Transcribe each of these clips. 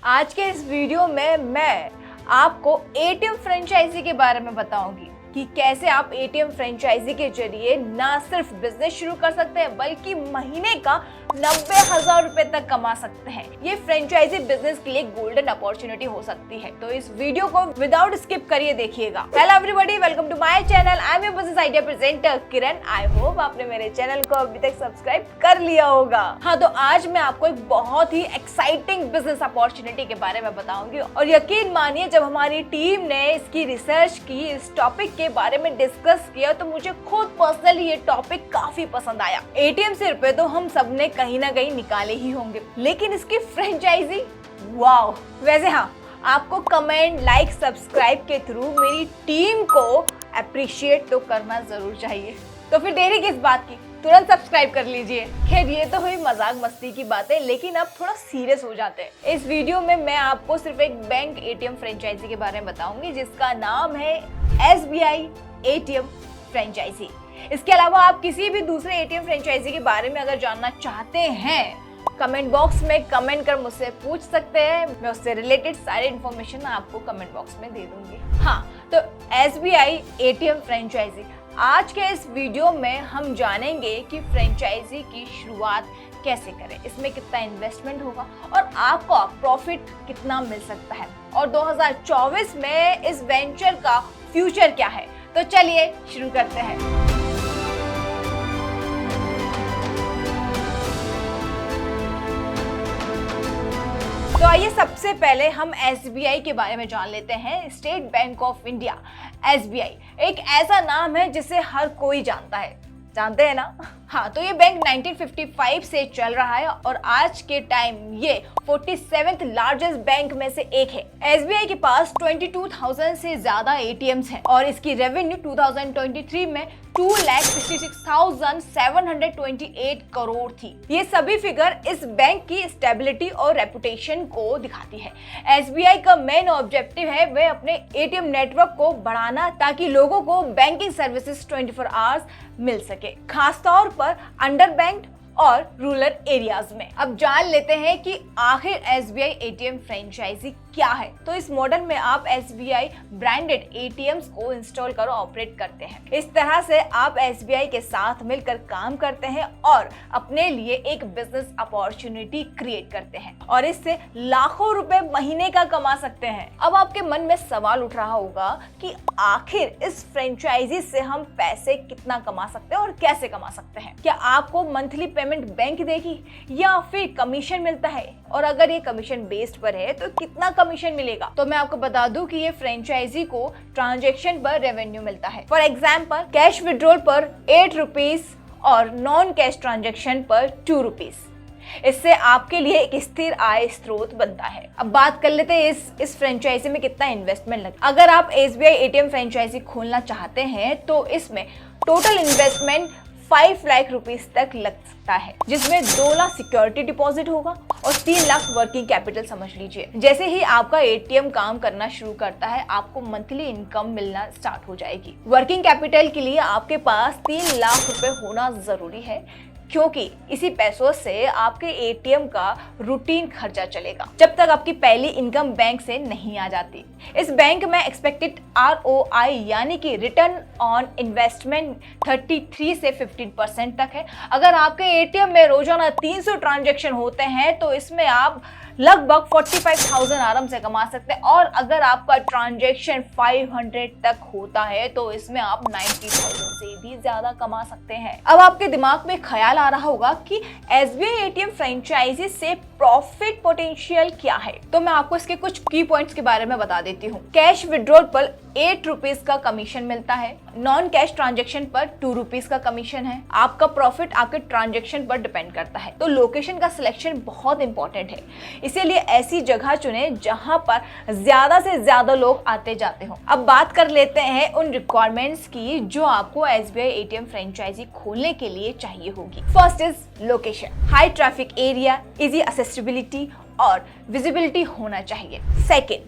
आज के इस वीडियो में मैं आपको एटीएम फ्रेंचाइजी के बारे में बताऊंगी कि कैसे आप एटीएम फ्रेंचाइजी के जरिए ना सिर्फ बिजनेस शुरू कर सकते हैं बल्कि महीने का 90,000 रुपए तक कमा सकते हैं। ये फ्रेंचाइजी बिजनेस के लिए गोल्डन अपॉर्चुनिटी हो सकती है, तो इस वीडियो को विदाउट स्किप करिए देखिएगा। Hello everybody, welcome to my channel. I am your business idea presenter Kiran. I hope आपने मेरे चैनल को अभी तक सब्सक्राइब कर लिया होगा। हाँ, तो आज मैं आपको एक बहुत ही एक्साइटिंग बिजनेस अपॉर्चुनिटी के बारे में बताऊंगी और यकीन मानिए जब हमारी टीम ने इसकी रिसर्च की, इस टॉपिक के बारे में डिस्कस किया तो मुझे खुद पर्सनली ये टॉपिक काफी पसंद आया। एटीएम से रुपए तो हम सब ने कहीं ना कहीं निकाले ही होंगे, लेकिन इसकी फ्रेंचाइजी, वाओ। वैसे हाँ, आपको कमेंट, लाइक, सब्सक्राइब के थ्रू मेरी टीम को अप्रिशिएट तो करना जरूर चाहिए। तो फिर देरी किस बात की, तुरंत सब्सक्राइब कर लीजिए। खैर, ये तो हुई मजाक मस्ती की बातें, लेकिन अब थोड़ा सीरियस हो जाते हैं। इस वीडियो में मैं आपको सिर्फ एक बैंक एटीएम फ्रेंचाइजी के बारे में बताऊंगी जिसका नाम है SBI एटीएम फ्रेंचाइजी। इसके अलावा आप किसी भी दूसरे एटीएम फ्रेंचाइजी के बारे में अगर जानना चाहते हैं, कमेंट बॉक्स में कमेंट कर मुझसे पूछ सकते हैं। मैं उससे रिलेटेड सारी इन्फॉर्मेशन आपको कमेंट बॉक्स में दे दूंगी। हाँ, तो SBI एटीएम फ्रेंचाइजी, आज के इस वीडियो में हम जानेंगे कि फ्रेंचाइजी की शुरुआत कैसे करें, इसमें कितना इन्वेस्टमेंट होगा और आपको प्रॉफिट कितना मिल सकता है, और 2024 में इस वेंचर का फ्यूचर क्या है। तो चलिए शुरू करते हैं। तो आइए सबसे पहले हम SBI के बारे में जान लेते हैं। State bank of India, SBI एक ऐसा नाम है जिसे हर कोई जानता है, जानते हैं ना। हाँ, तो ये बैंक 1955 से चल रहा है और आज के टाइम ये 47th लार्जेस्ट बैंक में से एक है। SBI के पास 22,000 से ज्यादा एटीएम्स हैं और इसकी रेवेन्यू 2023 में 2,66,728 करोड़ थी। ये सभी फिगर इस बैंक की स्टेबिलिटी और रेपुटेशन को दिखाती है। SBI का मेन ऑब्जेक्टिव है वह अपने एटीएम नेटवर्क को बढ़ाना ताकि लोगों को बैंकिंग सर्विसेज 24 आवर्स मिल सके, खासतौर पर अंडर बैंक्ड और रूरल एरियाज में। अब जान लेते हैं कि आखिर SBI एटीएम फ्रेंचाइजी क्या है। तो इस मॉडल में आप SBI ब्रांडेड एटीएम्स को इंस्टॉल कर ऑपरेट करते हैं। इस तरह से आप SBI के साथ मिलकर काम करते हैं और अपने लिए एक बिजनेस अपॉर्चुनिटी क्रिएट करते हैं और इससे लाखों रुपए महीने का कमा सकते हैं। अब आपके मन में सवाल उठ रहा होगा कि आखिर इस फ्रेंचाइजी से हम पैसे कितना कमा सकते हैं और कैसे कमा सकते हैं। क्या आपको मंथली पेमेंट बैंक देगी या फिर कमीशन मिलता है, और अगर ये कमीशन बेस्ड पर है तो कितना कमीशन मिलेगा। तो मैं आपको बता दूं कि ये फ्रेंचाइजी को ट्रांजैक्शन पर रेवेन्यू मिलता है। फॉर एग्जांपल, कैश विड्रॉल पर 8 रुपीज और नॉन कैश ट्रांजैक्शन पर 2 रुपीज। इससे आपके लिए एक स्थिर आय स्रोत बनता है। अब बात कर लेते हैं इस फ्रेंचाइजी में कितना इन्वेस्टमेंट लगता है। अगर आप SBI एटीएम फ्रेंचाइजी खोलना चाहते हैं तो इसमें टोटल इन्वेस्टमेंट 5 लाख रुपीस तक लग सकता है, जिसमें 2 लाख सिक्योरिटी डिपॉजिट होगा और 3 लाख वर्किंग कैपिटल समझ लीजिए। जैसे ही आपका एटीएम काम करना शुरू करता है, आपको मंथली इनकम मिलना स्टार्ट हो जाएगी। वर्किंग कैपिटल के लिए आपके पास 3 लाख रुपए होना जरूरी है, क्योंकि इसी पैसों से आपके एटीएम का रूटीन खर्चा चलेगा जब तक आपकी पहली इनकम बैंक से नहीं आ जाती। इस बैंक में एक्सपेक्टेड ROI यानी कि रिटर्न ऑन इन्वेस्टमेंट 33 से 15% तक है। अगर आपके एटीएम में रोजाना 300 ट्रांजैक्शन होते हैं तो इसमें आप लगभग 45,000 आराम से कमा सकते हैं, और अगर आपका ट्रांजैक्शन 500 तक होता है तो इसमें आप 90,000 से भी ज्यादा कमा सकते हैं। अब आपके दिमाग में ख्याल आ रहा होगा कि SBI एटीएम फ्रेंचाइजी से प्रॉफिट पोटेंशियल क्या है। तो मैं आपको इसके कुछ की पॉइंट्स के बारे में बता देती हूँ। कैश विड्रॉल पर 8 रुपीज का कमीशन मिलता है, नॉन कैश ट्रांजैक्शन पर 2 रुपीज का कमीशन है। आपका प्रॉफिट आपके ट्रांजैक्शन पर डिपेंड करता है। तो लोकेशन का सिलेक्शन बहुत इंपॉर्टेंट है, इसीलिए ऐसी जगह चुने जहां पर ज्यादा से ज्यादा लोग आते जाते हो। अब बात कर लेते हैं उन रिक्वायरमेंट्स की जो आपको SBI एटीएम फ्रेंचाइजी खोलने के लिए चाहिए होगी। First is location, high traffic area, easy accessibility और विजिबिलिटी होना चाहिए। Second,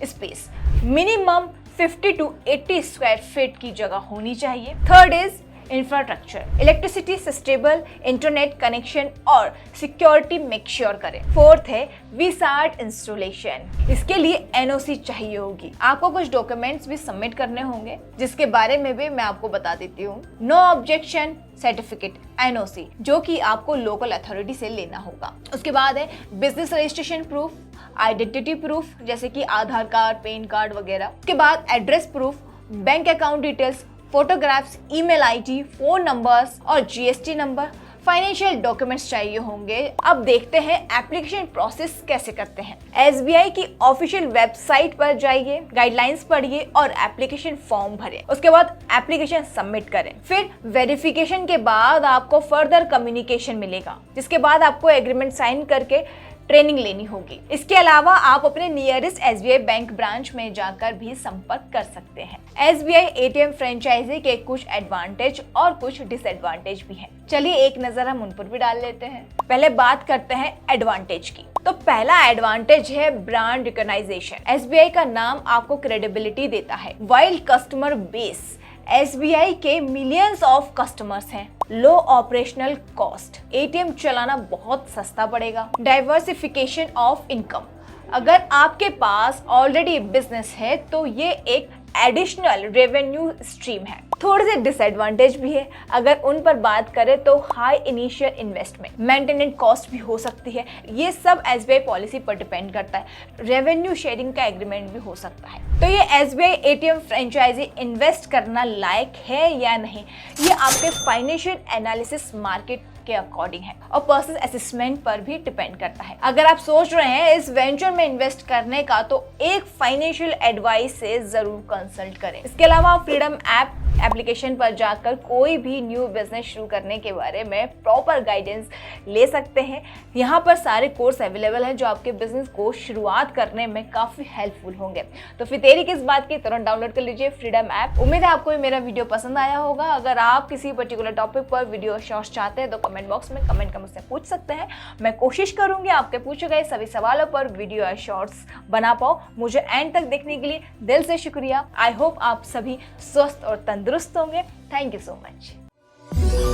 space, minimum 50 to 80 square feet की जगह होनी चाहिए। Third is infrastructure, electricity, sustainable internet connection और सिक्योरिटी मेक श्योर करें। फोर्थ है वीसार्ट इंस्टॉलेशन। इसके लिए एनओसी चाहिए होगी। आपको कुछ डॉक्यूमेंट्स भी सबमिट करने होंगे, जिसके बारे में भी मैं आपको बता देती हूँ। नो ऑब्जेक्शन सर्टिफिकेट, एनओसी, जो कि आपको लोकल अथॉरिटी से लेना होगा। उसके बाद है business registration proof, identity proof जैसे कि आधार कार्ड, पैन कार्ड वगैरह। उसके बाद address proof, bank account details, photographs, email ID, phone numbers और जीएसटी नंबर। फाइनेंशियल डॉक्यूमेंट्स चाहिए होंगे। अब देखते हैं एप्लीकेशन प्रोसेस कैसे करते हैं। एसबीआई की ऑफिशियल वेबसाइट पर जाइए, गाइडलाइंस पढ़िए और एप्लीकेशन फॉर्म भरें। उसके बाद एप्लीकेशन सबमिट करें। फिर वेरिफिकेशन के बाद आपको फर्दर कम्युनिकेशन मिलेगा, जिसके बाद आपको एग्रीमेंट साइन करके ट्रेनिंग लेनी होगी। इसके अलावा आप अपने नियरेस्ट एसबीआई बैंक ब्रांच में जाकर भी संपर्क कर सकते हैं। एसबीआई एटीएम फ्रेंचाइजी के कुछ एडवांटेज और कुछ डिसएडवांटेज भी हैं। चलिए एक नजर हम उन पर भी डाल लेते हैं। पहले बात करते हैं एडवांटेज की। तो पहला एडवांटेज है ब्रांड रिकॉग्नाइजेशन। एसबीआई का नाम आपको क्रेडिबिलिटी देता है। वाइल्ड कस्टमर बेस, एसबीआई के मिलियंस ऑफ कस्टमर्स हैं। लो ऑपरेशनल कॉस्ट, एटीएम चलाना बहुत सस्ता पड़ेगा। डाइवर्सिफिकेशन ऑफ इनकम, अगर आपके पास ऑलरेडी बिजनेस है तो ये एक एडिशनल रेवेन्यू स्ट्रीम है। थोड़े से डिसएडवांटेज भी है। अगर उन पर बात करें तो high initial investment, maintenance cost भी हो सकती है। ये सब एसबीआई पॉलिसी पर डिपेंड करता है। रेवेन्यू शेयरिंग का एग्रीमेंट भी हो सकता है। तो ये एसबीआई एटीएम फ्रेंचाइजी इन्वेस्ट करना लायक है या नहीं, ये आपके फाइनेंशियल एनालिसिस मार्केट के अकॉर्डिंग है और पर्सनल असेसमेंट पर भी डिपेंड करता है। अगर आप सोच रहे हैं इस वेंचर में इन्वेस्ट करने का तो एक फाइनेंशियल एडवाइस से जरूर कंसल्ट करें। इसके अलावा फ्रीडम ऐप एप्लीकेशन पर जाकर कोई भी न्यू बिजनेस शुरू करने के बारे में प्रॉपर गाइडेंस ले सकते हैं। यहाँ पर सारे कोर्स अवेलेबल हैं जो आपके बिजनेस को शुरुआत करने में काफी हेल्पफुल होंगे। तो फिर देरी किस बात की, तुरंत डाउनलोड कर लीजिए फ्रीडम ऐप। उम्मीद है आपको ये मेरा वीडियो पसंद आया होगा। अगर आप किसी पर्टिकुलर टॉपिक पर वीडियो शॉर्ट्स चाहते हैं तो कमेंट बॉक्स में कमेंट कर मुझसे पूछ सकते हैं। मैं कोशिश करूंगी आपके पूछे गए सभी सवालों पर वीडियो या शॉर्ट्स बना पाऊं। मुझे एंड तक देखने के लिए दिल से शुक्रिया। आई होप आप सभी स्वस्थ और तंदुरुस्त होंगे। Thank you so much.